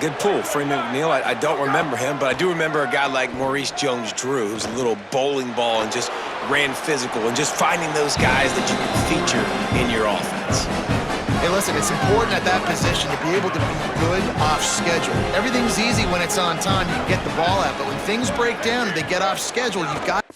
good pull. Freeman McNeil, I don't remember him, but I do remember a guy like Maurice Jones-Drew, who's a little bowling ball and just ran physical, and just finding those guys that you can feature in your offense. Hey, listen, it's important at that position to be able to be good off schedule. Everything's easy when it's on time, you can get the ball out, but when things break down and they get off schedule, you've got a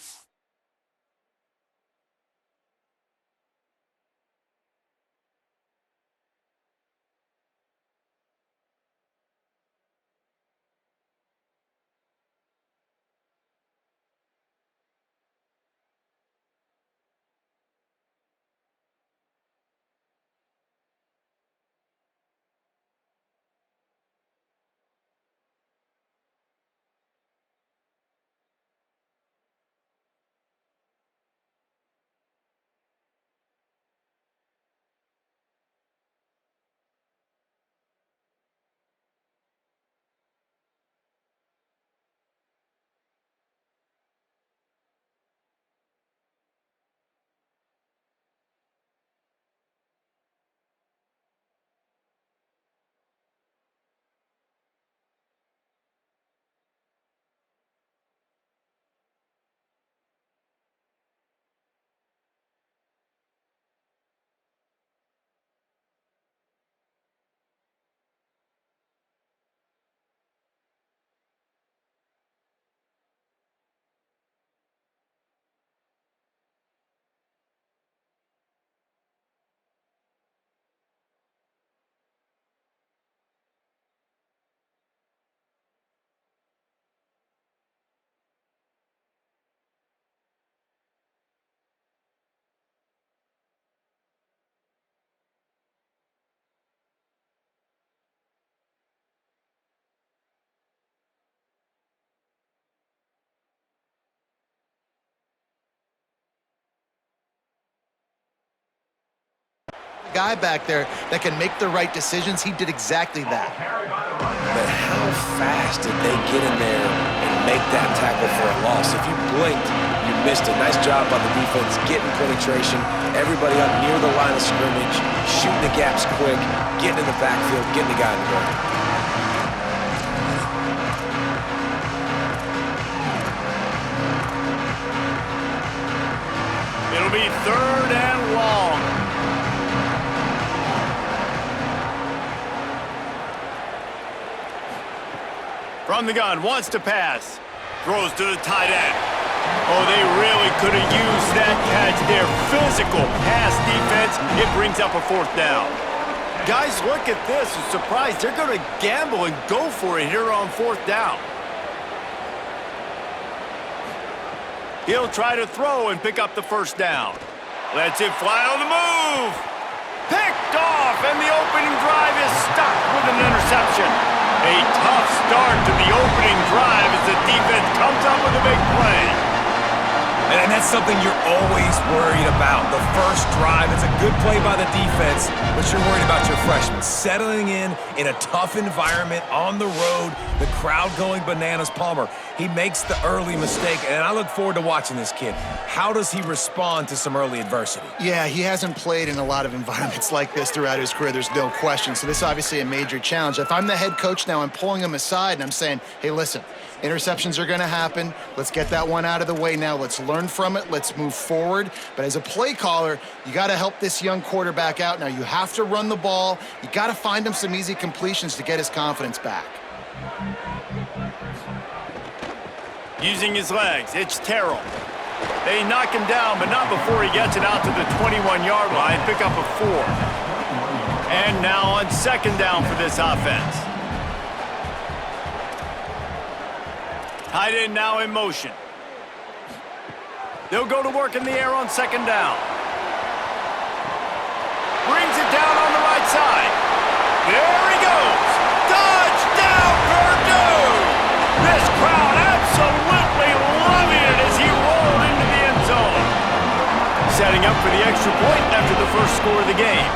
guy back there that can make the right decisions. He did exactly that. But how fast did they get in there and make that tackle for a loss? If you blinked, you missed it. Nice job by the defense, getting penetration, everybody up near the line of scrimmage, shooting the gaps quick, getting in the backfield, getting the guy in the ground. It'll be 3rd and long. From the gun, wants to pass. Throws to the tight end. Oh, they really could have used that catch there. Physical pass defense. It brings up a 4th down. Guys, look at this. I'm surprised they're going to gamble and go for it here on 4th down. He'll try to throw and pick up the 1st down. Lets it fly on the move. Picked off, and the opening drive is stuck with an interception. A tough start to the opening drive as the defense comes up with a big play. And that's something you're always worried about. The first drive, it's a good play by the defense, but you're worried about your freshmen settling in a tough environment on the road, the crowd going bananas. Palmer, he makes the early mistake, and I look forward to watching this kid. How does he respond to some early adversity? Yeah, he hasn't played in a lot of environments like this throughout his career, there's no question. So this is obviously a major challenge. If I'm the head coach now, I'm pulling him aside and I'm saying, hey, listen, interceptions are going to happen. Let's get that one out of the way now. Let's learn from it. Let's move forward. But as a play caller, you got to help this young quarterback out. Now, you have to run the ball. You got to find him some easy completions to get his confidence back. Using his legs, it's Terrell. They knock him down, but not before he gets it out to the 21-yard line. Pick up a 4. And now on 2nd down for this offense. Tight end now in motion. They'll go to work in the air on 2nd down. Brings it down on the right side. There he goes. Touchdown, Purdue! This crowd absolutely loving it as he rolled into the end zone. Setting up for the extra point after the first score of the game.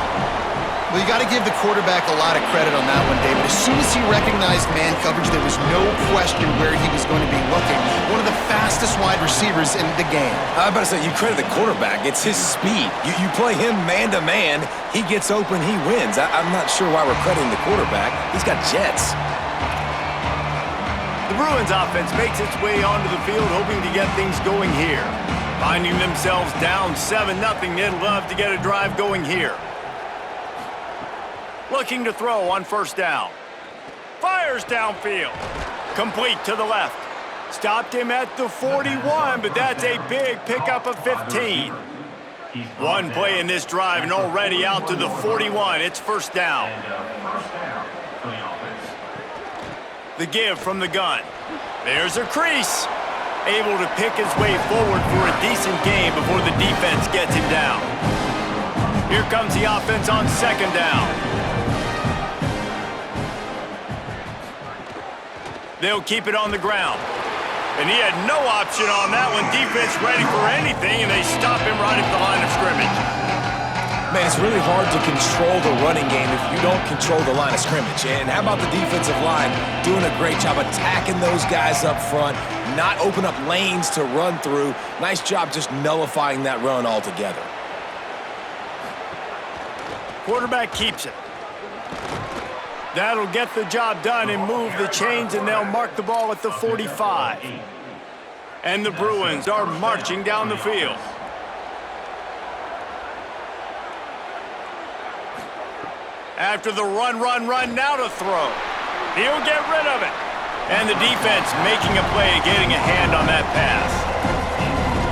Well, you got to give the quarterback a lot of credit on that one, David. As soon as he recognized man coverage, there was no question where he was going to be looking. One of the fastest wide receivers in the game. I was about to say, you credit the quarterback. It's his speed. You play him man-to-man, he gets open, he wins. I'm not sure why we're crediting the quarterback. He's got jets. Bruins offense makes its way onto the field, hoping to get things going here. Finding themselves down 7-0, they'd love to get a drive going here. Looking to throw on first down. Fires downfield. Complete to the left. Stopped him at the 41, but that's a big pickup of 15. One play in this drive and already out to the 41. It's first down. The give from the gun. There's a crease. Able to pick his way forward for a decent gain before the defense gets him down. Here comes the offense on second down. They'll keep it on the ground. And he had no option on that one. Defense ready for anything, and they stop him right at the line of scrimmage. Man, it's really hard to control the running game if you don't control the line of scrimmage. And how about the defensive line doing a great job attacking those guys up front, not open up lanes to run through. Nice job just nullifying that run altogether. Quarterback keeps it. That'll get the job done and move the chains, and they'll mark the ball at the 45. And the Bruins are marching down the field. After the run, now to throw. He'll get rid of it. And the defense making a play, getting a hand on that pass.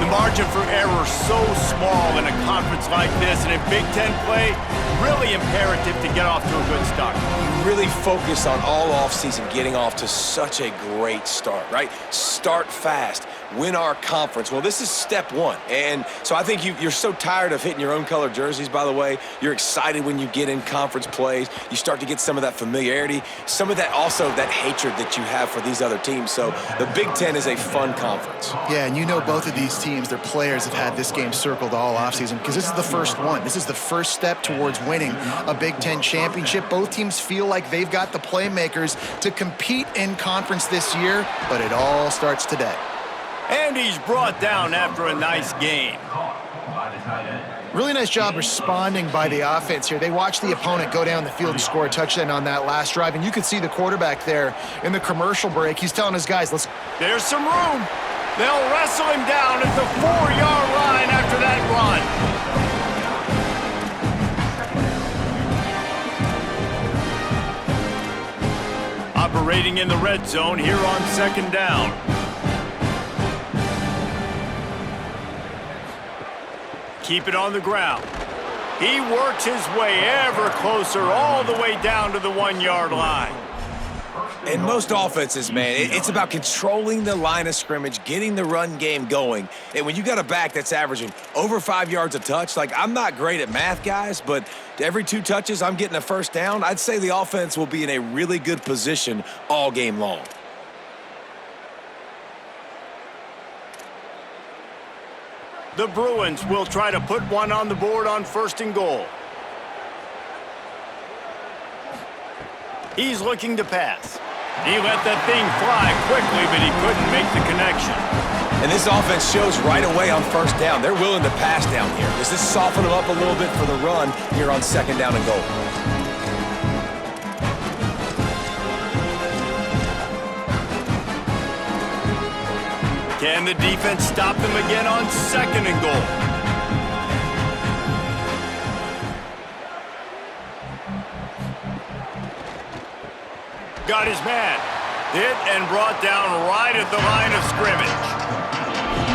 The margin for error so small in a conference like this, and in Big Ten play, really imperative to get off to a good start. You really focus on all offseason getting off to such a great start, right? Start fast. Win our conference. Well, this is step one. And so I think you're so tired of hitting your own color jerseys, by the way. You're excited when you get in conference plays. You start to get some of that familiarity, some of that also that hatred that you have for these other teams. So the Big Ten is a fun conference. Yeah, and you know both of these teams, their players have had this game circled all offseason because this is the first one. This is the first step towards winning a Big Ten championship. Both teams feel like they've got the playmakers to compete in conference this year, but it all starts today. And he's brought down after a nice gain. Really nice job responding by the offense here. They watched the opponent go down the field and score a touchdown on that last drive, and you could see the quarterback there in the commercial break. He's telling his guys, let's... There's some room. They'll wrestle him down at the 4-yard line after that run. Operating in the red zone here on second down. Keep it on the ground. He works his way ever closer all the way down to the 1-yard line. In most offenses, man, it's about controlling the line of scrimmage, getting the run game going. And when you got a back that's averaging over 5 yards a touch, like I'm not great at math, guys, but every 2 touches I'm getting a first down, I'd say the offense will be in a really good position all game long. The Bruins will try to put one on the board on first and goal. He's looking to pass. He let that thing fly quickly, but he couldn't make the connection. And this offense shows right away on first down. They're willing to pass down here. Does this soften them up a little bit for the run here on second down and goal? Can the defense stop them again on second and goal? Got his man. Hit and brought down right at the line of scrimmage.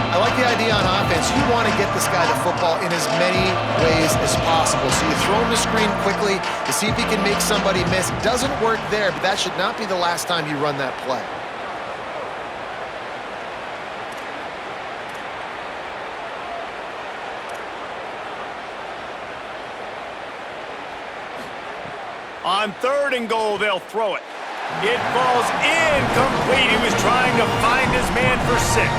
I like the idea on offense. You want to get this guy the football in as many ways as possible. So you throw him the screen quickly to see if he can make somebody miss. Doesn't work there, but that should not be the last time you run that play. On third and goal, they'll throw it. It falls incomplete. He was trying to find his man for 6.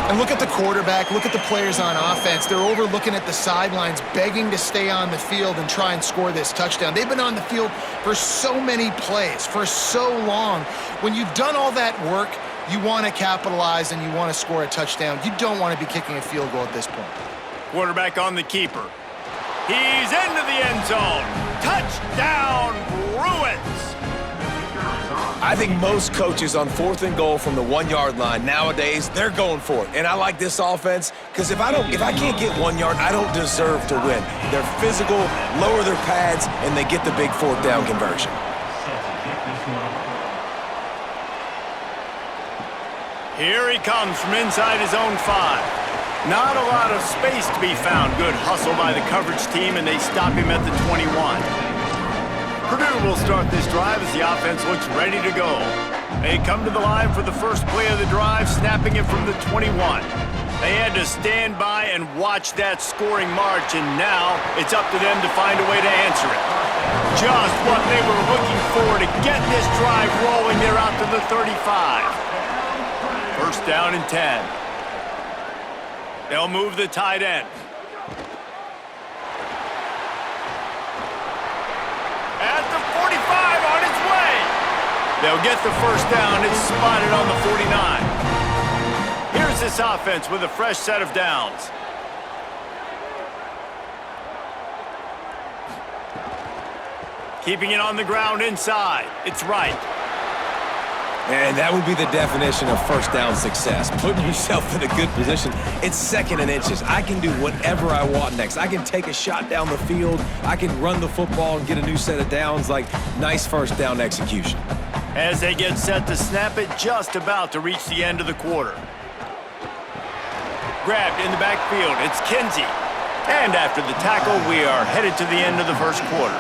And look at the quarterback, look at the players on offense. They're over looking at the sidelines, begging to stay on the field and try and score this touchdown. They've been on the field for so many plays, for so long. When you've done all that work, you want to capitalize and you want to score a touchdown. You don't want to be kicking a field goal at this point. Quarterback on the keeper. He's into the end zone. Touchdown, Bruins! I think most coaches on 4th and goal from the 1-yard line nowadays, they're going for it. And I like this offense because if I can't get 1 yard, I don't deserve to win. They're physical, lower their pads, and they get the big 4th down conversion. Here he comes from inside his own 5. Not a lot of space to be found. Good hustle by the coverage team, and they stop him at the 21. Purdue will start this drive as the offense looks ready to go. They come to the line for the first play of the drive, snapping it from the 21. They had to stand by and watch that scoring march, and now it's up to them to find a way to answer it. Just what they were looking for to get this drive rolling. They're out to the 35. First down and 10. They'll move the tight end. At the 45, on its way. They'll get the first down. It's spotted on the 49. Here's this offense with a fresh set of downs. Keeping it on the ground inside. It's right. And that would be the definition of first down success. Putting yourself in a good position. It's 2nd and inches. I can do whatever I want next. I can take a shot down the field. I can run the football and get a new set of downs. Like, nice first down execution. As they get set to snap it, just about to reach the end of the quarter. Grabbed in the backfield. It's Kinsey. And after the tackle, we are headed to the end of the first quarter.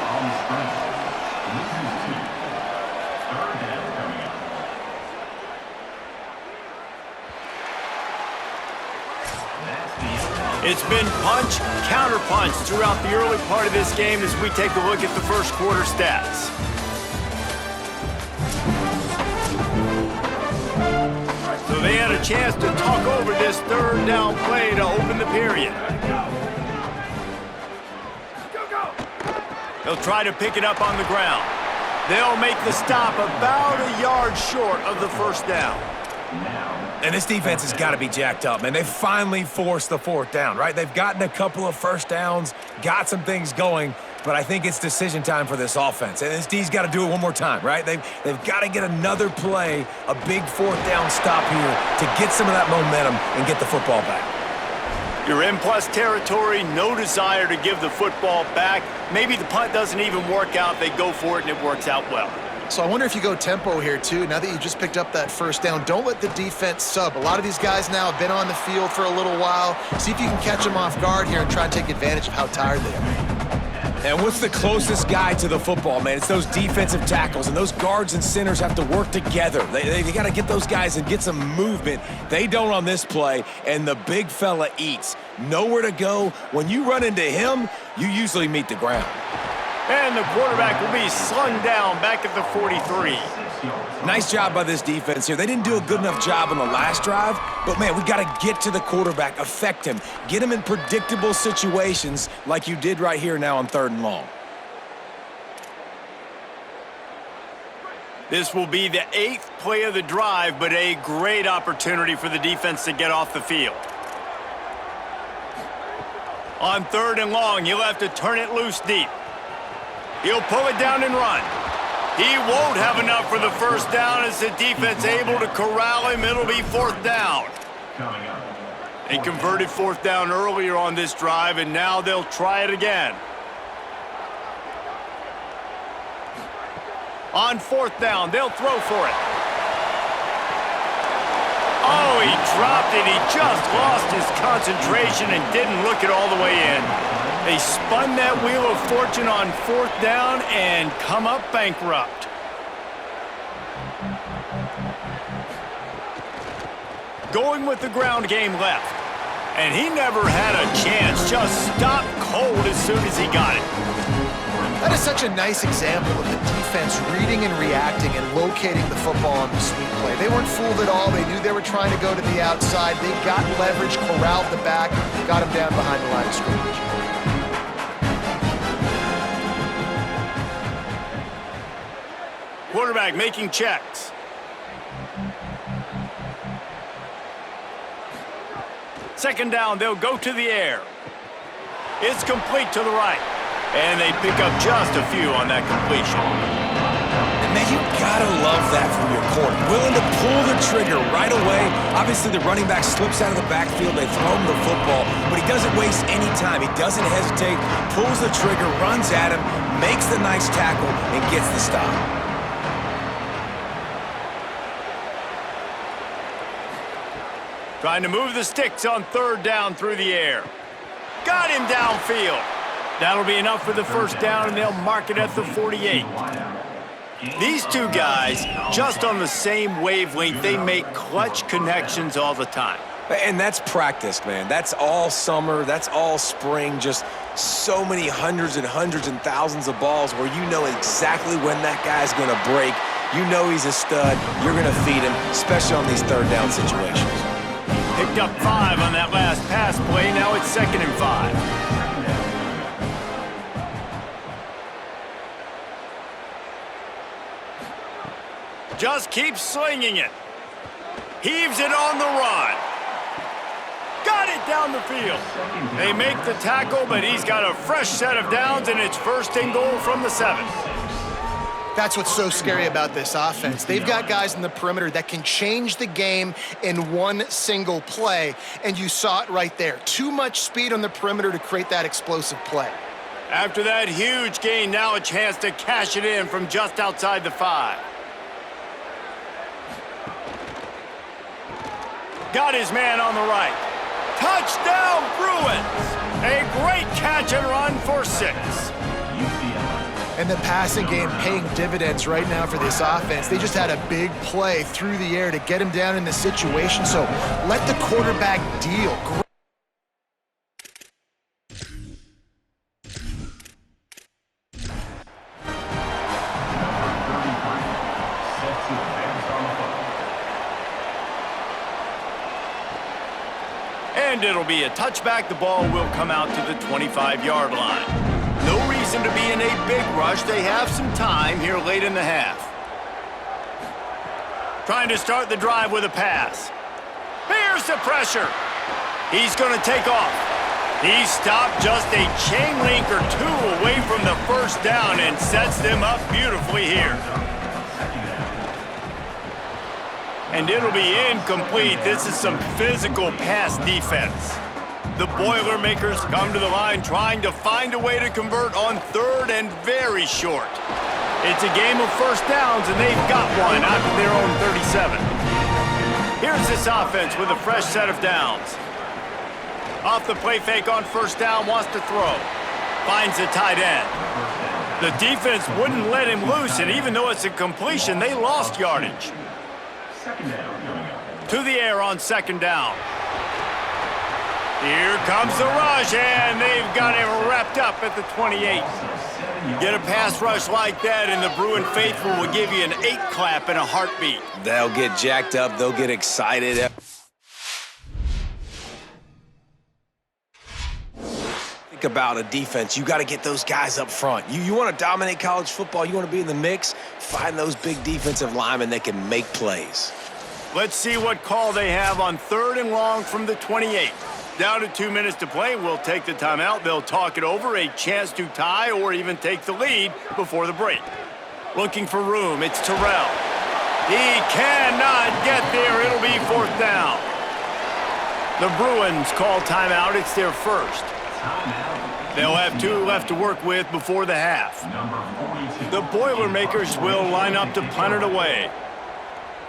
It's been punch, counter-punch throughout the early part of this game as we take a look at the first quarter stats. So they had a chance to talk over this 3rd down play to open the period. They'll try to pick it up on the ground. They'll make the stop about a yard short of the first down. And this defense has got to be jacked up, man. They finally forced the 4th down, right? They've gotten a couple of first downs, got some things going, but I think it's decision time for this offense. And this D's got to do it one more time, right? They've got to get another play, a big 4th down stop here to get some of that momentum and get the football back. You're in plus territory, no desire to give the football back. Maybe the punt doesn't even work out. They go for it, and it works out well. So I wonder if you go tempo here, too. Now that you just picked up that first down, don't let the defense sub. A lot of these guys now have been on the field for a little while. See if you can catch them off guard here and try and take advantage of how tired they are. And what's the closest guy to the football, man? It's those defensive tackles, and those guards and centers have to work together. They got to get those guys and get some movement. They don't on this play, and the big fella eats. Nowhere to go. When you run into him, you usually meet the ground. And the quarterback will be slung down back at the 43. Nice job by this defense here. They didn't do a good enough job on the last drive, but, man, we got to get to the quarterback, affect him, get him in predictable situations like you did right here now on 3rd and long. This will be the 8th play of the drive, but a great opportunity for the defense to get off the field. On 3rd and long, he'll have to turn it loose deep. He'll pull it down and run. He won't have enough for the first down as the defense able to corral him. It'll be 4th down. They converted 4th down earlier on this drive, and now they'll try it again. On 4th down, they'll throw for it. Oh, he dropped it. He just lost his concentration and didn't look it all the way in. They spun that wheel of fortune on 4th down and come up bankrupt. Going with the ground game left. And he never had a chance. Just stopped cold as soon as he got it. That is such a nice example of the defense reading and reacting and locating the football on the sweep play. They weren't fooled at all. They knew they were trying to go to the outside. They got leverage, corralled the back, got him down behind the line of scrimmage. Quarterback making checks. Second down, they'll go to the air. It's complete to the right. And they pick up just a few on that completion. And man, you got gotta love that from your corner. Willing to pull the trigger right away. Obviously, the running back slips out of the backfield. They throw him the football, but he doesn't waste any time. He doesn't hesitate, pulls the trigger, runs at him, makes the nice tackle, and gets the stop. Trying to move the sticks on third down through the air. Got him downfield. That'll be enough for the first down, and they'll mark it at the 48. These two guys, just on the same wavelength, they make clutch connections all the time. And that's practice, man. That's all summer. That's all spring. Just so many hundreds and thousands of balls where you know exactly when that guy's going to break. You know he's a stud. You're going to feed him, especially on these third down situations. Picked up 5 on that last pass play. Now it's 2nd and 5. Just keeps slinging it. Heaves it on the run. Got it down the field. They make the tackle, but he's got a fresh set of downs, and it's 1st and goal from the 7. That's what's so scary about this offense. They've got guys in the perimeter that can change the game in one single play, and you saw it right there. Too much speed on the perimeter to create that explosive play. After that huge gain, now a chance to cash it in from just outside the 5. Got his man on the right. Touchdown, Bruins! A great catch and run for 6. And the passing game paying dividends right now for this offense. They just had a big play through the air to get him down in the situation. So let the quarterback deal. And it'll be a touchback. The ball will come out to the 25-yard line. No reason to be in a big rush. They have some time here late in the half. Trying to start the drive with a pass. Here's the pressure. He's going to take off. He stopped just a chain link or 2 away from the first down and sets them up beautifully here. And it'll be incomplete. This is some physical pass defense. The Boilermakers come to the line trying to find a way to convert on 3rd and very short. It's a game of first downs, and they've got one out to their own 37. Here's this offense with a fresh set of downs. Off the play fake on first down, wants to throw. Finds the tight end. The defense wouldn't let him loose, and even though it's a completion, they lost yardage. To the air on 2nd down. Here comes the rush, and they've got him wrapped up at the 28. Get a pass rush like that, and the Bruin faithful will give you an 8 clap in a heartbeat. They'll get jacked up. They'll get excited. Think about a defense. You got to get those guys up front. You want to dominate college football. You want to be in the mix. Find those big defensive linemen that can make plays. Let's see what call they have on 3rd and long from the 28. Down to 2 minutes to play. We'll take the timeout. They'll talk it over. A chance to tie or even take the lead before the break. Looking for room. It's Terrell. He cannot get there. It'll be 4th down. The Bruins call timeout. It's their first. They'll have 2 left to work with before the half. The Boilermakers will line up to punt it away.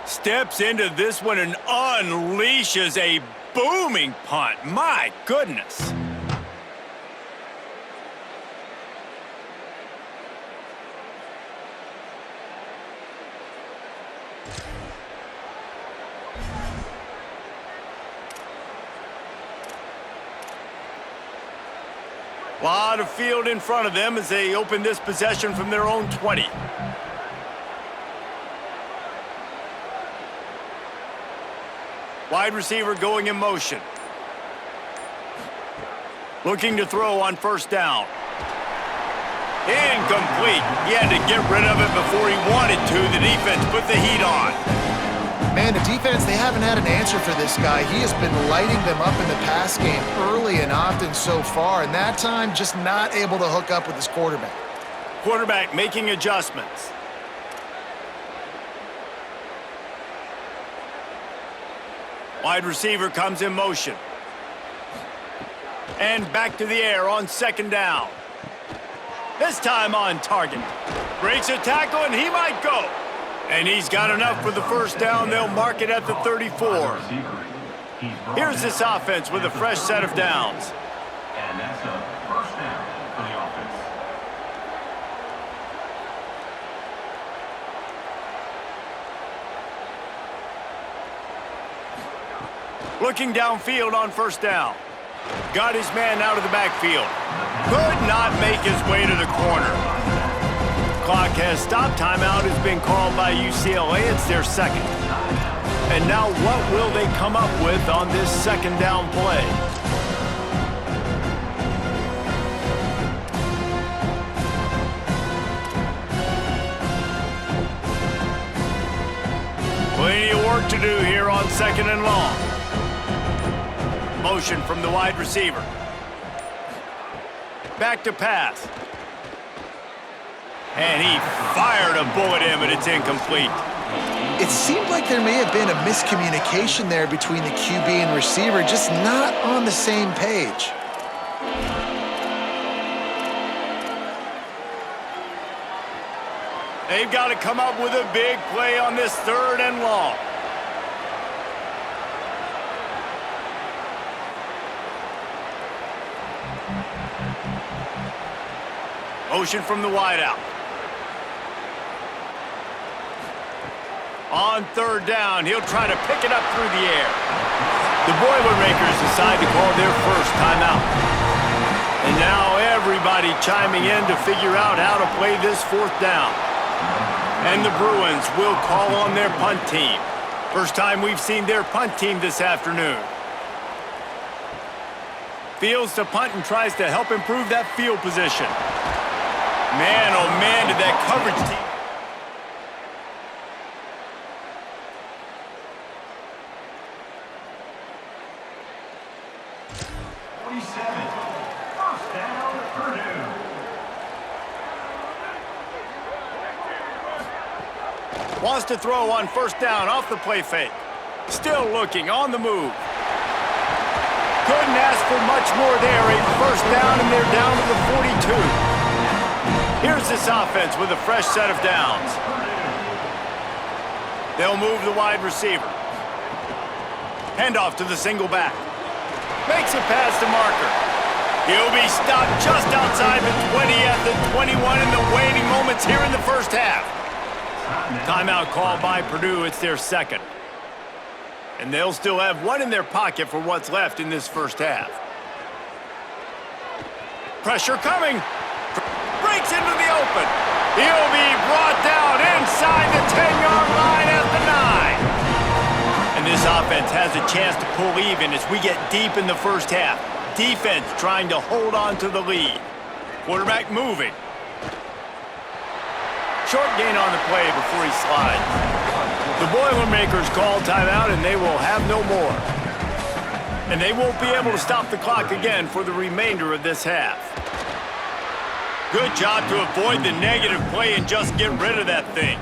Steps into this one and unleashes a booming punt. My goodness. A lot of field in front of them as they open this possession from their own 20. Wide receiver going in motion. Looking to throw on first down. Incomplete. He had to get rid of it before he wanted to. The defense put the heat on. Man, the defense, they haven't had an answer for this guy. He has been lighting them up in the pass game early and often so far, and that time just not able to hook up with his quarterback. Quarterback making adjustments. Wide receiver comes in motion. And back to the air on second down. This time on target. Breaks a tackle, and he might go. And he's got enough for the first down. They'll mark it at the 34. Here's this offense with a fresh set of downs. And that's a first down for the offense. Looking downfield on first down. Got his man out of the backfield. Could not make his way to the corner. Clock has stopped. Timeout has been called by UCLA. It's their second. And now what will they come up with on this second down play? Plenty of work to do here on second and long. Motion from the wide receiver. Back to pass. And he fired a bullet in, but it's incomplete. It seemed like there may have been a miscommunication there between the QB and receiver, just not on the same page. They've got to come up with a big play on this third and long. Motion from the wideout. On third down, he'll try to pick it up through the air. The Boilermakers decide to call their first timeout. And now everybody chiming in to figure out how to play this fourth down. And the Bruins will call on their punt team. First time we've seen their punt team this afternoon. Fields to punt and tries to help improve that field position. Man, oh man, did that coverage team. First down, Purdue. Wants to throw on first down off the play fake. Still looking, on the move. Couldn't ask for much more there. A first down, and they're down to the 42. Here's this offense with a fresh set of downs. They'll move the wide receiver. Handoff to the single back. Makes a pass to Marker. He'll be stopped just outside the 20 at the 21 in the waning moments here in the first half. Timeout called by Purdue. It's their second. And they'll still have one in their pocket for what's left in this first half. Pressure coming. Breaks into the open. He'll be brought down inside the 10-yard line at the 9. And this offense has a chance to pull even as we get deep in the first half. Defense trying to hold on to the lead. Quarterback moving. Short gain on the play before he slides. The Boilermakers call timeout, and they will have no more. And they won't be able to stop the clock again for the remainder of this half. Good job to avoid the negative play and just get rid of that thing.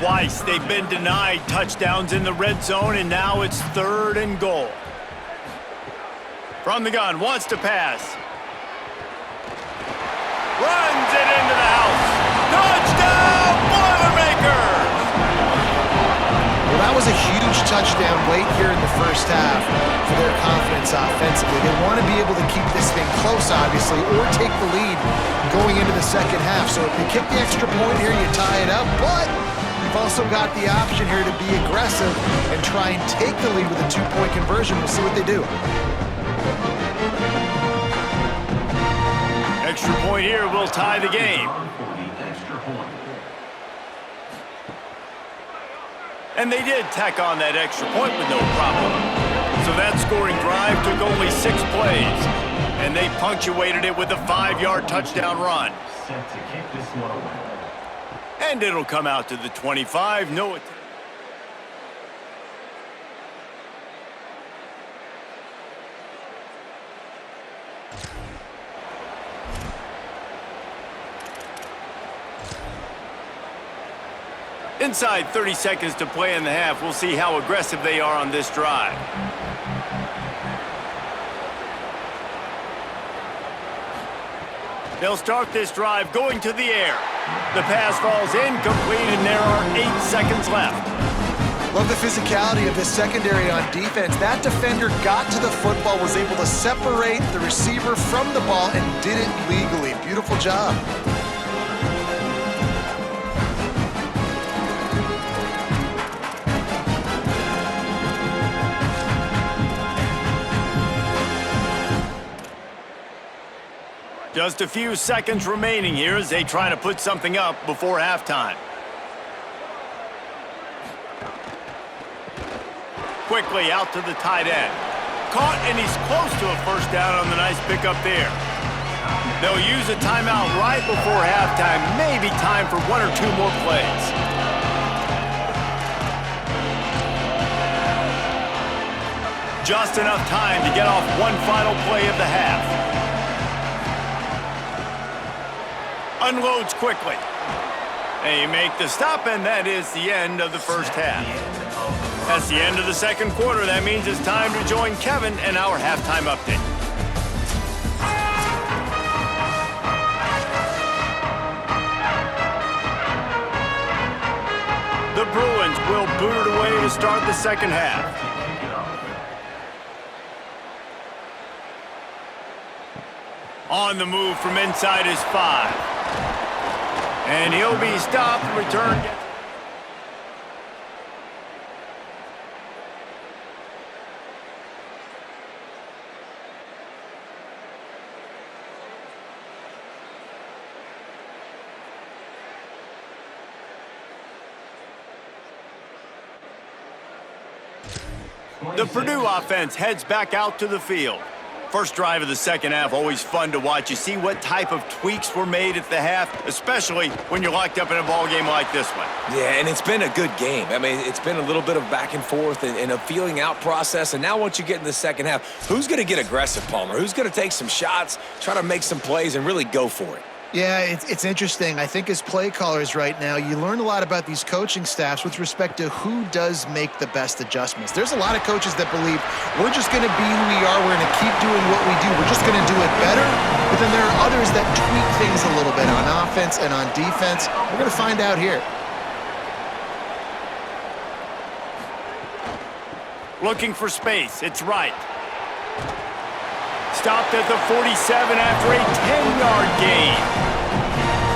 Twice they've been denied touchdowns in the red zone, and now it's third and goal. From the gun, wants to pass. Runs it into the house. Touchdown, Boilermakers! Well, that was a huge touchdown late here in the first half for their confidence offensively. They want to be able to keep this thing close, obviously, or take the lead going into the second half. So if they kick the extra point here, you tie it up, but you've also got the option here to be aggressive and try and take the lead with a two-point conversion. We'll see what they do. Extra point here will tie the game. And they did tack on that extra point with no problem. So that scoring drive took only 6 plays. And they punctuated it with a 5-yard touchdown run. Set to kick this one away. And it'll come out to the 25. No attempt. Inside 30 seconds to play in the half, we'll see how aggressive they are on this drive. They'll start this drive going to the air. The pass falls incomplete, and there are 8 seconds left. Love the physicality of this secondary on defense. That defender got to the football, was able to separate the receiver from the ball, and did it legally. Beautiful job. Just a few seconds remaining here as they try to put something up before halftime. Quickly out to the tight end. Caught, and he's close to a first down on the nice pickup there. They'll use a timeout right before halftime. Maybe time for 1 or 2 more plays. Just enough time to get off one final play of the half. Unloads quickly. They make the stop, and that is the end of the first half. That's the end of the second quarter. That means it's time to join Kevin and our halftime update. The Bruins will boot it away to start the second half. On the move from inside his 5. And he'll be stopped and returned. The Purdue offense heads back out to the field. First drive of the second half, always fun to watch. You see what type of tweaks were made at the half, especially when you're locked up in a ball game like this one. Yeah, and it's been a good game. I mean, it's been a little bit of back and forth and a feeling out process. And now once you get in the second half, who's going to get aggressive, Palmer? Who's going to take some shots, try to make some plays, and really go for it? Yeah, it's interesting. I think as play callers right now, you learn a lot about these coaching staffs with respect to who does make the best adjustments. There's a lot of coaches that believe we're just going to be who we are. We're going to keep doing what we do. We're just going to do it better. But then there are others that tweak things a little bit on offense and on defense. We're going to find out here. Looking for space. It's right. Stopped at the 47 after a 10-yard gain.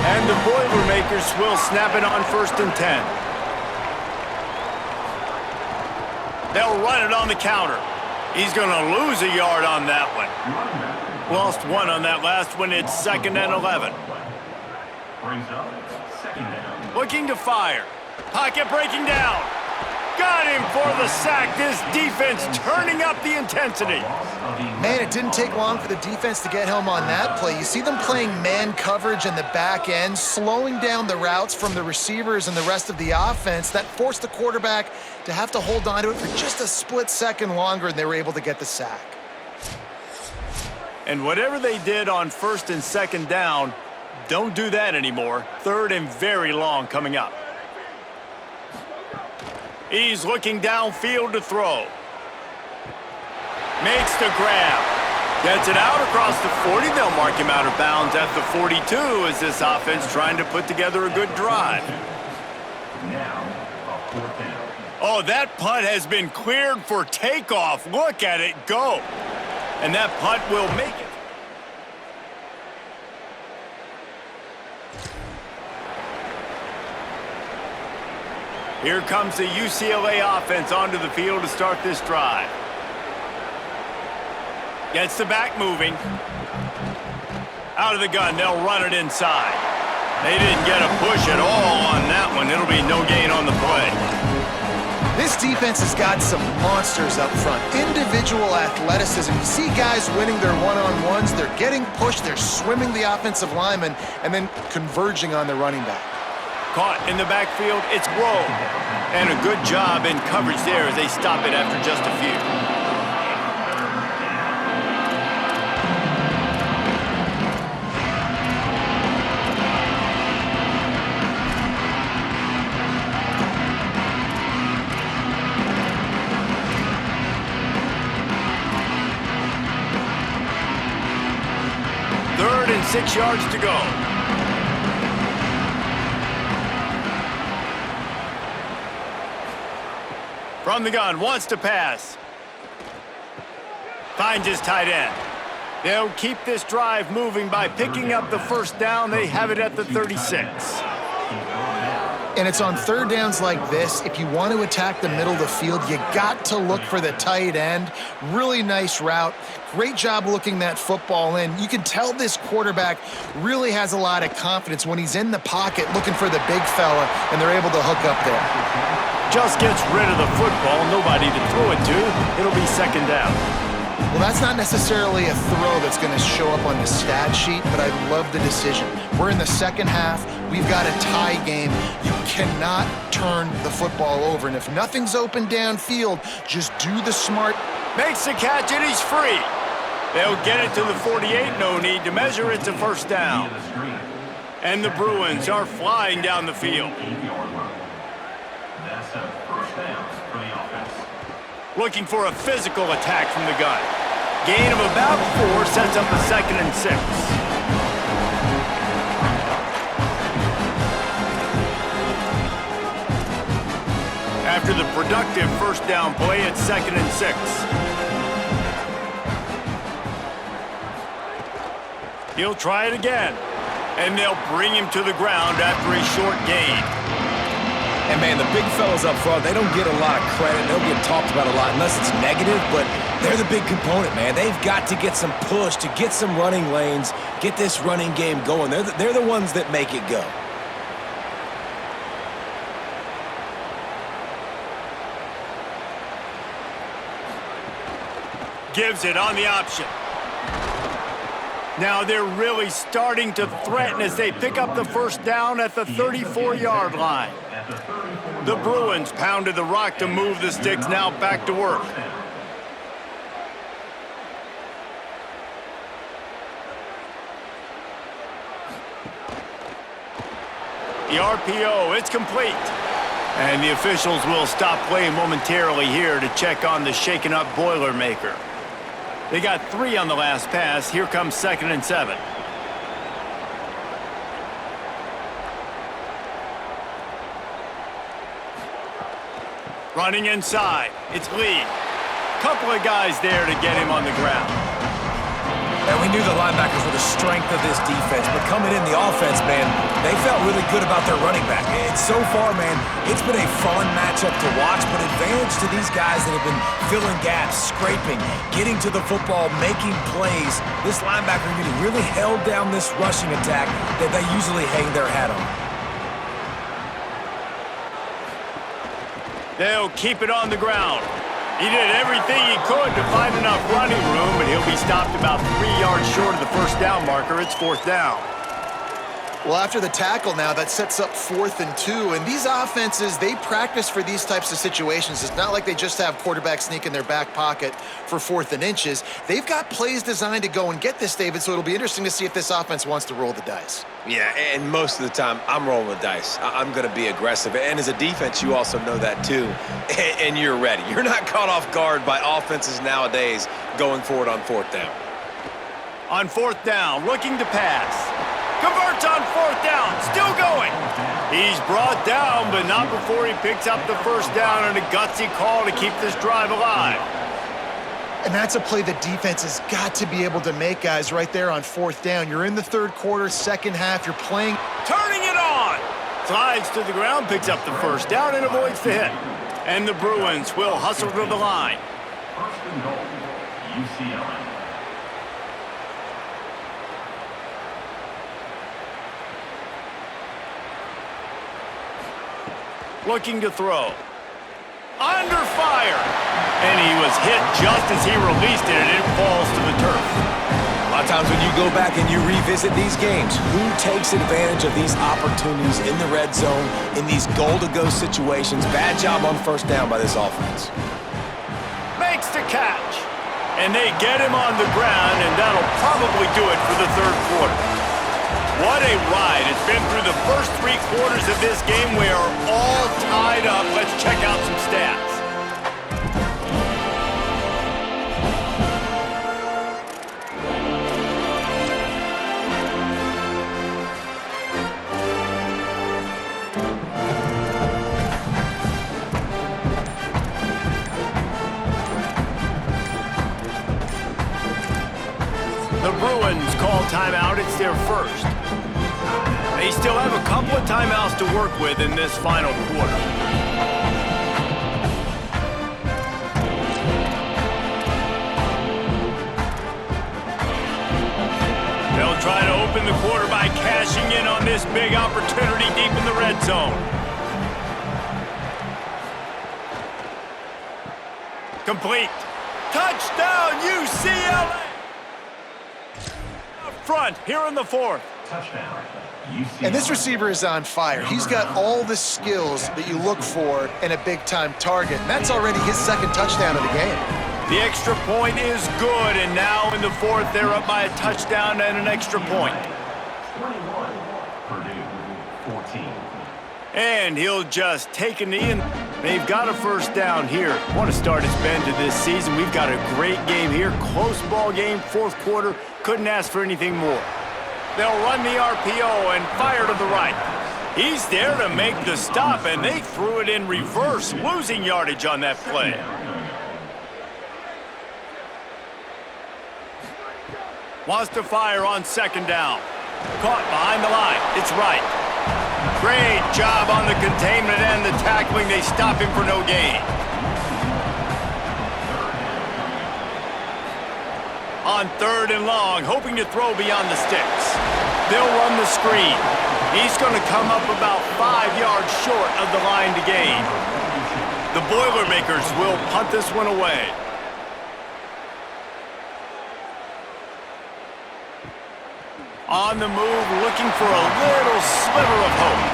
And the Boilermakers will snap it on 1st and 10. They'll run it on the counter. He's going to lose a yard on that one. Lost 1 on that last one. It's 2nd and 11. Brings up 2nd down. Looking to fire. Pocket breaking down. Got him for the sack. This defense turning up the intensity. Man, it didn't take long for the defense to get home on that play. You see them playing man coverage in the back end, slowing down the routes from the receivers and the rest of the offense. That forced the quarterback to have to hold on to it for just a split second longer, and they were able to get the sack. And whatever they did on 1st and 2nd down, don't do that anymore. 3rd and very long coming up. He's looking downfield to throw. Makes the grab. Gets it out across the 40. They'll mark him out of bounds at the 42 as this offense trying to put together a good drive. Now, a 4th down. Oh, that punt has been cleared for takeoff. Look at it go. And that punt will make it. Here comes the UCLA offense onto the field to start this drive. Gets the back moving. Out of the gun, they'll run it inside. They didn't get a push at all on that one. It'll be no gain on the play. This defense has got some monsters up front. Individual athleticism. You see guys winning their one-on-ones. They're getting pushed. They're swimming the offensive lineman and then converging on the running back. Caught in the backfield, it's Rowe. And a good job in coverage there as they stop it after just a few. 6 yards to go. From the gun, wants to pass. Finds his tight end. They'll keep this drive moving by picking up the first down. They have it at the 36. And it's on third downs like this, if you want to attack the middle of the field, you got to look for the tight end. Really nice route. Great job looking that football in. You can tell this quarterback really has a lot of confidence when he's in the pocket looking for the big fella, and they're able to hook up there. Just gets rid of the football, nobody to throw it to. It'll be second down. Well, that's not necessarily a throw that's going to show up on the stat sheet, but I love the decision. We're in the second half. We've got a tie game. You cannot turn the football over. And if nothing's open downfield, just do the smart. Makes the catch, and he's free. They'll get it to the 48. No need to measure. It's a first down. And the Bruins are flying down the field. That's a first down for the offense. Looking for a physical attack from the gun. Gain of about 4 sets up a 2nd and 6. After the productive first down play, it's 2nd and 6. He'll try it again. And they'll bring him to the ground after a short gain. And, man, the big fellas up front, they don't get a lot of credit. They don't get talked about a lot unless it's negative, but they're the big component, man. They've got to get some push, to get some running lanes, get this running game going. They're the ones that make it go. Gives it on the option. Now they're really starting to threaten as they pick up the first down at the 34-yard line. The Bruins pounded the rock to move the sticks, now back to work. The RPO, it's complete. And the officials will stop playing momentarily here to check on the shaken-up Boilermaker. They got 3 on the last pass. Here comes 2nd and 7. Running inside. It's Lee. Couple of guys there to get him on the ground. And we knew the linebackers were the strength of this defense, but coming in the offense, man, they felt really good about their running back. And so far, man, it's been a fun matchup to watch, but advantage to these guys that have been filling gaps, scraping, getting to the football, making plays. This linebacker really held down this rushing attack that they usually hang their hat on. They'll keep it on the ground. He did everything he could to find enough running room, but he'll be stopped about 3 yards short of the first down marker. It's 4th down. Well, after the tackle now, that sets up 4th and 2. And these offenses, they practice for these types of situations. It's not like they just have quarterbacks sneak in their back pocket for 4th and inches. They've got plays designed to go and get this, David, so it'll be interesting to see if this offense wants to roll the dice. Yeah, and most of the time, I'm rolling the dice. I'm going to be aggressive. And as a defense, you also know that too. And you're ready. You're not caught off guard by offenses nowadays going forward on 4th down. On 4th down, looking to pass. Converts on 4th down, still going. He's brought down, but not before he picks up the first down, and a gutsy call to keep this drive alive. And that's a play the defense has got to be able to make, guys, right there on 4th down. You're in the 3rd quarter, second half, you're playing. Turning it on. Slides to the ground, picks up the first down, and avoids the hit. And the Bruins will hustle to the line. First and goal, UCLA. Looking to throw. Under fire. And he was hit just as he released it, and it falls to the turf. A lot of times when you go back and you revisit these games, who takes advantage of these opportunities in the red zone, in these goal-to-go situations? Bad job on 1st down by this offense. Makes the catch. And they get him on the ground, and that'll probably do it for the 3rd quarter. What a ride. It's been through the first 3 quarters of this game. We are all tied up. Let's check out some stats. Bruins call timeout. It's their first. They still have a couple of timeouts to work with in this final quarter. They'll try to open the quarter by cashing in on this big opportunity deep in the red zone. Complete. Touchdown, UCLA! Up front, here in the fourth. Touchdown, UCLA. And this receiver is on fire. He's got all the skills that you look for in a big-time target. And that's already his second touchdown of the game. The extra point is good, and now in the fourth, they're up by a touchdown and an extra point. 21, Purdue, 14. And he'll just take a knee, and they've got a first down here. What a start it's been to this season. We've got a great game here. Close ball game, fourth quarter. Couldn't ask for anything more. They'll run the RPO and fire to the right. He's there to make the stop, and they threw it in reverse, losing yardage on that play. Wants to fire on second down. Caught behind the line. It's right. Great job on the containment and the tackling. They stop him for no gain. On third and long, hoping to throw beyond the sticks. They'll run the screen. He's going to come up about 5 yards short of the line to gain. The Boilermakers will punt this one away. On the move, looking for a little sliver of hope.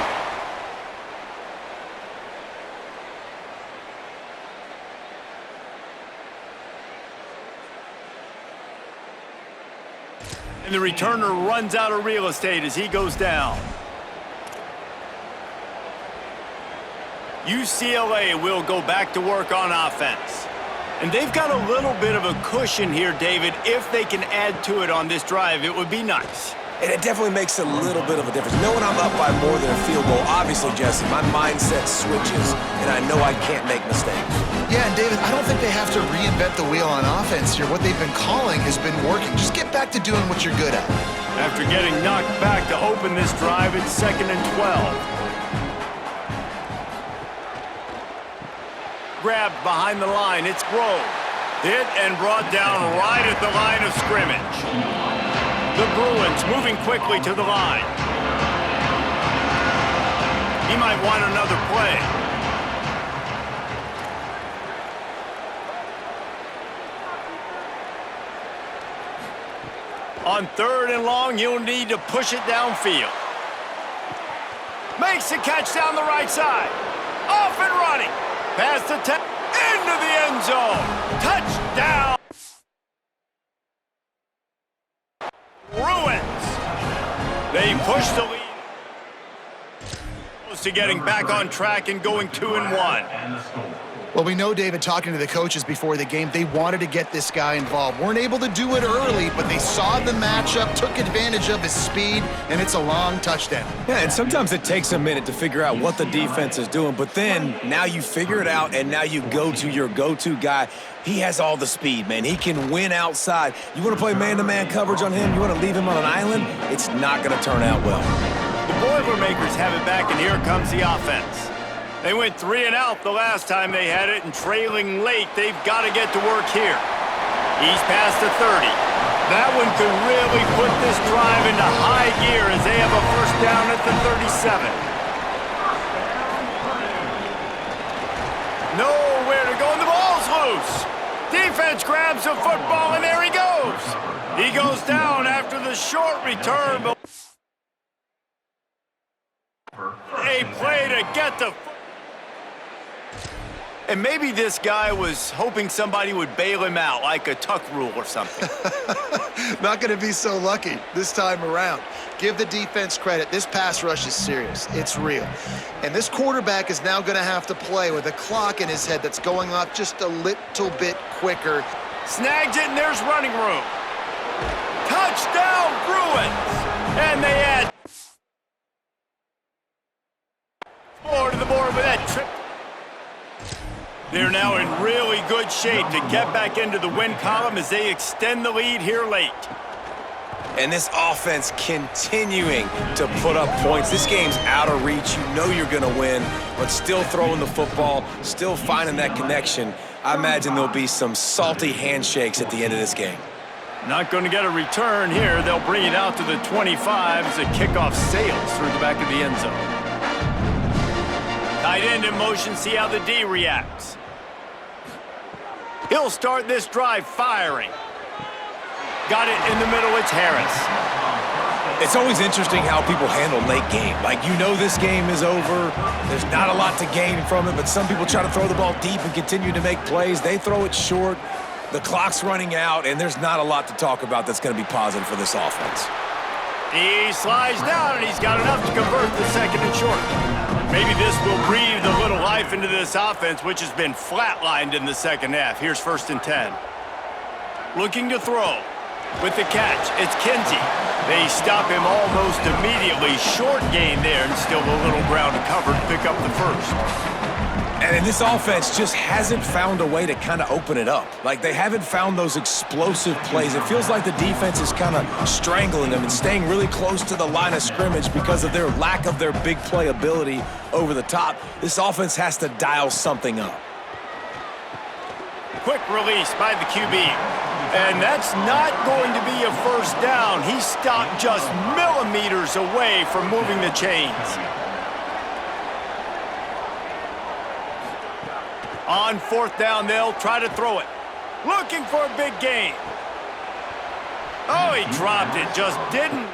And the returner runs out of real estate as he goes down. UCLA will go back to work on offense. And they've got a little bit of a cushion here, David. If they can add to it on this drive, it would be nice. And it definitely makes a little bit of a difference. Knowing I'm up by more than a field goal, obviously, Jesse, my mindset switches, and I know I can't make mistakes. Yeah, and David, I don't think they have to reinvent the wheel on offense here. What they've been calling has been working. Just get back to doing what you're good at. After getting knocked back to open this drive, it's 2nd and 12. Grabbed behind the line, it's Grove. Hit and brought down right at the line of scrimmage. The Bruins moving quickly to the line. He might want another play. On third and long, you'll need to push it downfield. Makes the catch down the right side. Off and running. Past the 10, into the end zone. Touchdown. Bruins. They push the lead. Close to getting back on track and going 2-1. And the score. Well, we know, David, talking to the coaches before the game, they wanted to get this guy involved. Weren't able to do it early, but they saw the matchup, took advantage of his speed, and it's a long touchdown. Yeah, and sometimes it takes a minute to figure out what the defense is doing, but then now you figure it out, and now you go to your go-to guy. He has all the speed, man. He can win outside. You want to play man-to-man coverage on him? You want to leave him on an island? It's not going to turn out well. The Boilermakers have it back, and here comes the offense. They went 3 and out the last time they had it, and trailing late, they've got to get to work here. He's past the 30. That one could really put this drive into high gear as they have a first down at the 37. Nowhere to go, and the ball's loose. Defense grabs the football, and there he goes. He goes down after the short return, but a play to get the... And maybe this guy was hoping somebody would bail him out, like a tuck rule or something. Not going to be so lucky this time around. Give the defense credit. This pass rush is serious. It's real. And this quarterback is now going to have to play with a clock in his head that's going off just a little bit quicker. Snags it, and there's running room. Touchdown, Bruins! And they add 4 to the board with that trip. They're now in really good shape to get back into the win column as they extend the lead here late. And this offense continuing to put up points. This game's out of reach. You know you're going to win, but still throwing the football, still finding that connection. I imagine there'll be some salty handshakes at the end of this game. Not going to get a return here. They'll bring it out to the 25 as the kickoff sails through the back of the end zone. Tight end in motion, see how the D reacts. He'll start this drive firing. Got it in the middle, it's Harris. It's always interesting how people handle late game. Like, you know this game is over. There's not a lot to gain from it, but some people try to throw the ball deep and continue to make plays. They throw it short. The clock's running out, and there's not a lot to talk about that's going to be positive for this offense. He slides down, and he's got enough to convert the second and short. Maybe this will breathe a little life into this offense, which has been flatlined in the second half. Here's 1st and 10. Looking to throw. With the catch, it's Kinsey. They stop him almost immediately. Short gain there, and still a little ground to cover to pick up the first. And this offense just hasn't found a way to kind of open it up. Like, they haven't found those explosive plays. It feels like the defense is kind of strangling them and staying really close to the line of scrimmage because of their lack of their big play ability over the top. This offense has to dial something up. Quick release by the QB. And that's not going to be a first down. He stopped just millimeters away from moving the chains. On 4th down, they'll try to throw it. Looking for a big gain. Oh, he dropped it, just didn't.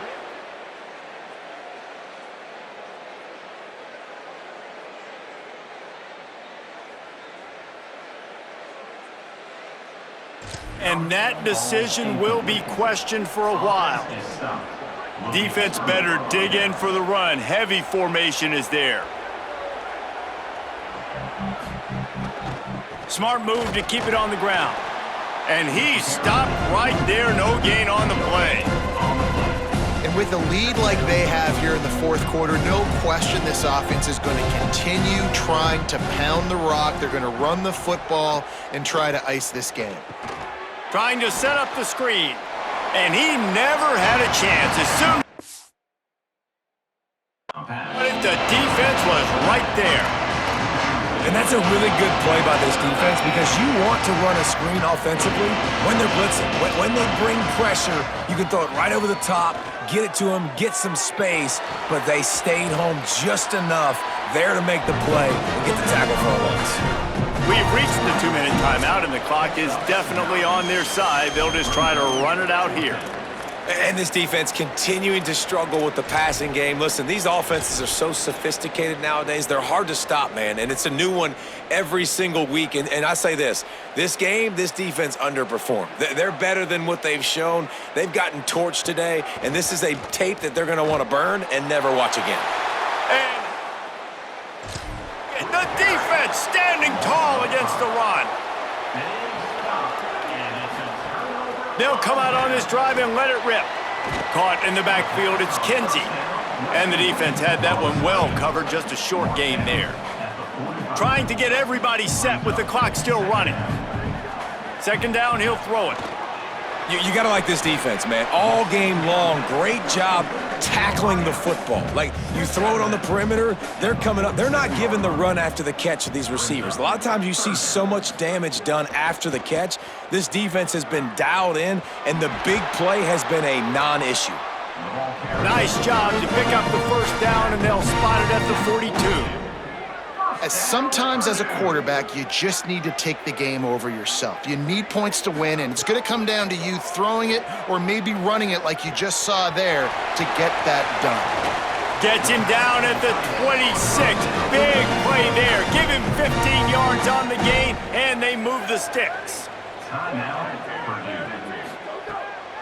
And that decision will be questioned for a while. Defense better dig in for the run. Heavy formation is there. Smart move to keep it on the ground. And he stopped right there. No gain on the play. And with a lead like they have here in the 4th quarter, no question this offense is going to continue trying to pound the rock. They're going to run the football and try to ice this game. Trying to set up the screen. And he never had a chance. As soon as the defense was right there. And that's a really good play by this defense because you want to run a screen offensively when they're blitzing. When they bring pressure, you can throw it right over the top, get it to them, get some space, but they stayed home just enough there to make the play and get the tackle for a loss. We've reached the 2-minute timeout, and the clock is definitely on their side. They'll just try to run it out here. And this defense continuing to struggle with the passing game. Listen, these offenses are so sophisticated nowadays. They're hard to stop, man, and it's a new one every single week. And I say this game, this defense underperformed. They're better than what they've shown. They've gotten torched today, and this is a tape that they're going to want to burn and never watch again. And the defense standing tall against the run. They'll come out on this drive and let it rip. Caught in the backfield, it's Kinsey. And the defense had that one well covered, just a short gain there. Trying to get everybody set with the clock still running. 2nd down, he'll throw it. You got to like this defense, man. All game long, great job tackling the football. Like, you throw it on the perimeter, they're coming up. They're not giving the run after the catch of these receivers. A lot of times you see so much damage done after the catch. This defense has been dialed in, and the big play has been a non-issue. Nice job to pick up the 1st down, and they'll spot it at the 42. Sometimes as a quarterback, you just need to take the game over yourself. You need points to win, and it's going to come down to you throwing it or maybe running it like you just saw there to get that done. Gets him down at the 26. Big play there. Give him 15 yards on the gain, and they move the sticks.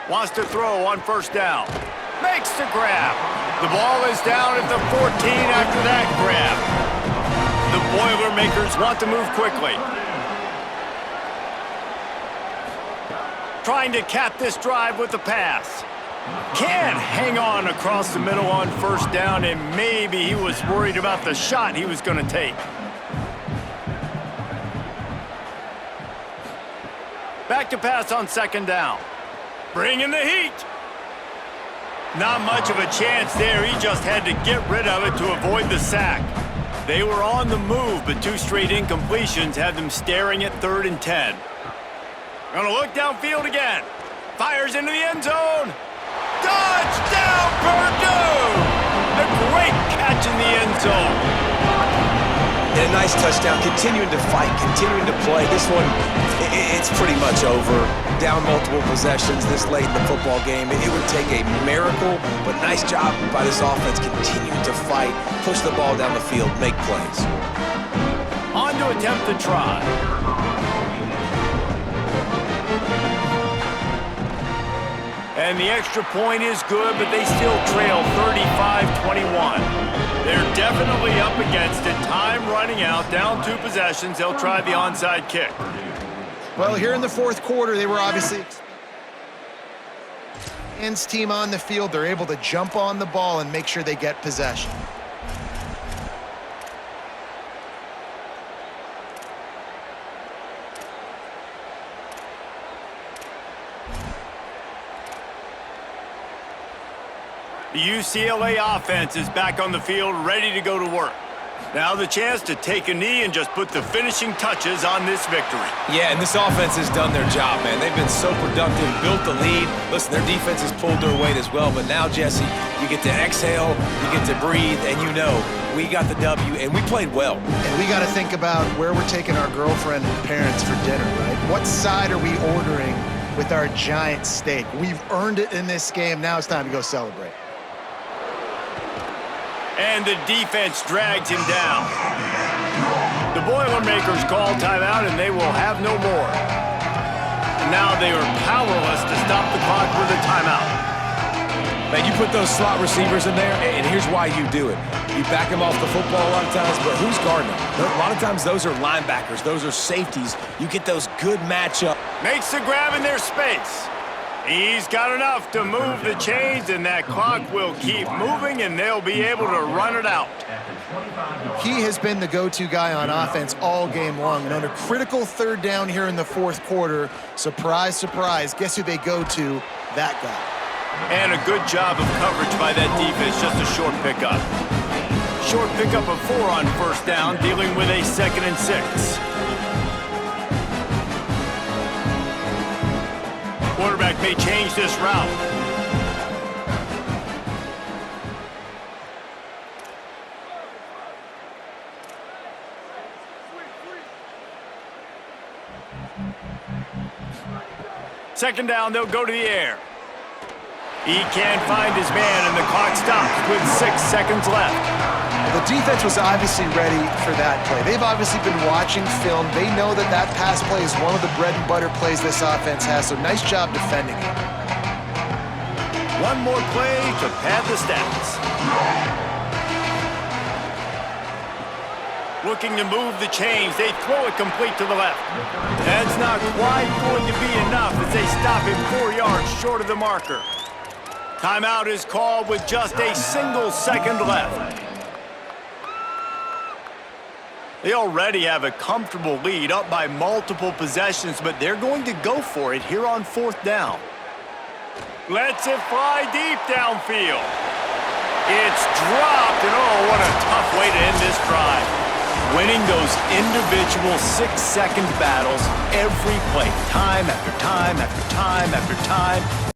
Wants to throw on 1st down. Makes the grab. The ball is down at the 14 after that grab. The Boilermakers want to move quickly. Trying to cap this drive with the pass. Can't hang on across the middle on 1st down, and maybe he was worried about the shot he was going to take. Back to pass on 2nd down. Bringing the heat. Not much of a chance there. He just had to get rid of it to avoid the sack. They were on the move, but 2 straight incompletions had them staring at 3rd and 10. Gonna look downfield again. Fires into the end zone. Touchdown, Purdue! A great catch in the end zone. And a nice touchdown, continuing to fight, continuing to play. This one, it's pretty much over. Down multiple possessions this late in the football game. It would take a miracle, but nice job by this offense continuing to fight, push the ball down the field, make plays. On to attempt the try. And the extra point is good, but they still trail 35-21. They're definitely up against it. Time running out, down 2 possessions. They'll try the onside kick. Well, here in the 4th quarter, they were obviously Ends team on the field. They're able to jump on the ball and make sure they get possession. The UCLA offense is back on the field, ready to go to work. Now the chance to take a knee and just put the finishing touches on this victory. Yeah, and this offense has done their job, man. They've been so productive, built the lead. Listen, their defense has pulled their weight as well, but now, Jesse, you get to exhale, you get to breathe, and you know we got the W, and we played well. And we got to think about where we're taking our girlfriend and parents for dinner, right? What side are we ordering with our giant steak? We've earned it in this game. Now it's time to go celebrate. And the defense drags him down. The Boilermakers call timeout, and they will have no more. And now they are powerless to stop the clock with a timeout. Man, you put those slot receivers in there, and here's why you do it. You back them off the football a lot of times, but who's guarding them? A lot of times those are linebackers. Those are safeties. You get those good matchups. Makes the grab in their space. He's got enough to move the chains, and that clock will keep moving, and they'll be able to run it out. He has been the go-to guy on offense all game long. And on a critical 3rd down here in the 4th quarter, surprise, surprise, guess who they go to? That guy. And a good job of coverage by that defense, just a short pickup. Short pickup of 4 on 1st down, dealing with a 2nd and 6. Quarterback may change this route. Second down, they'll go to the air. He can't find his man, and the clock stops with 6 seconds left. The defense was obviously ready for that play. They've obviously been watching film. They know that that pass play is one of the bread and butter plays this offense has, so nice job defending it. One more play to pad the stats. Looking to move the chains. They throw it complete to the left. That's not quite going to be enough as they stop him 4 yards short of the marker. Timeout is called with just a single second left. They already have a comfortable lead, up by multiple possessions, but they're going to go for it here on 4th down. Lets it fly deep downfield. It's dropped, and oh, what a tough way to end this drive. Winning those individual 6-second battles every play, time after time after time after time,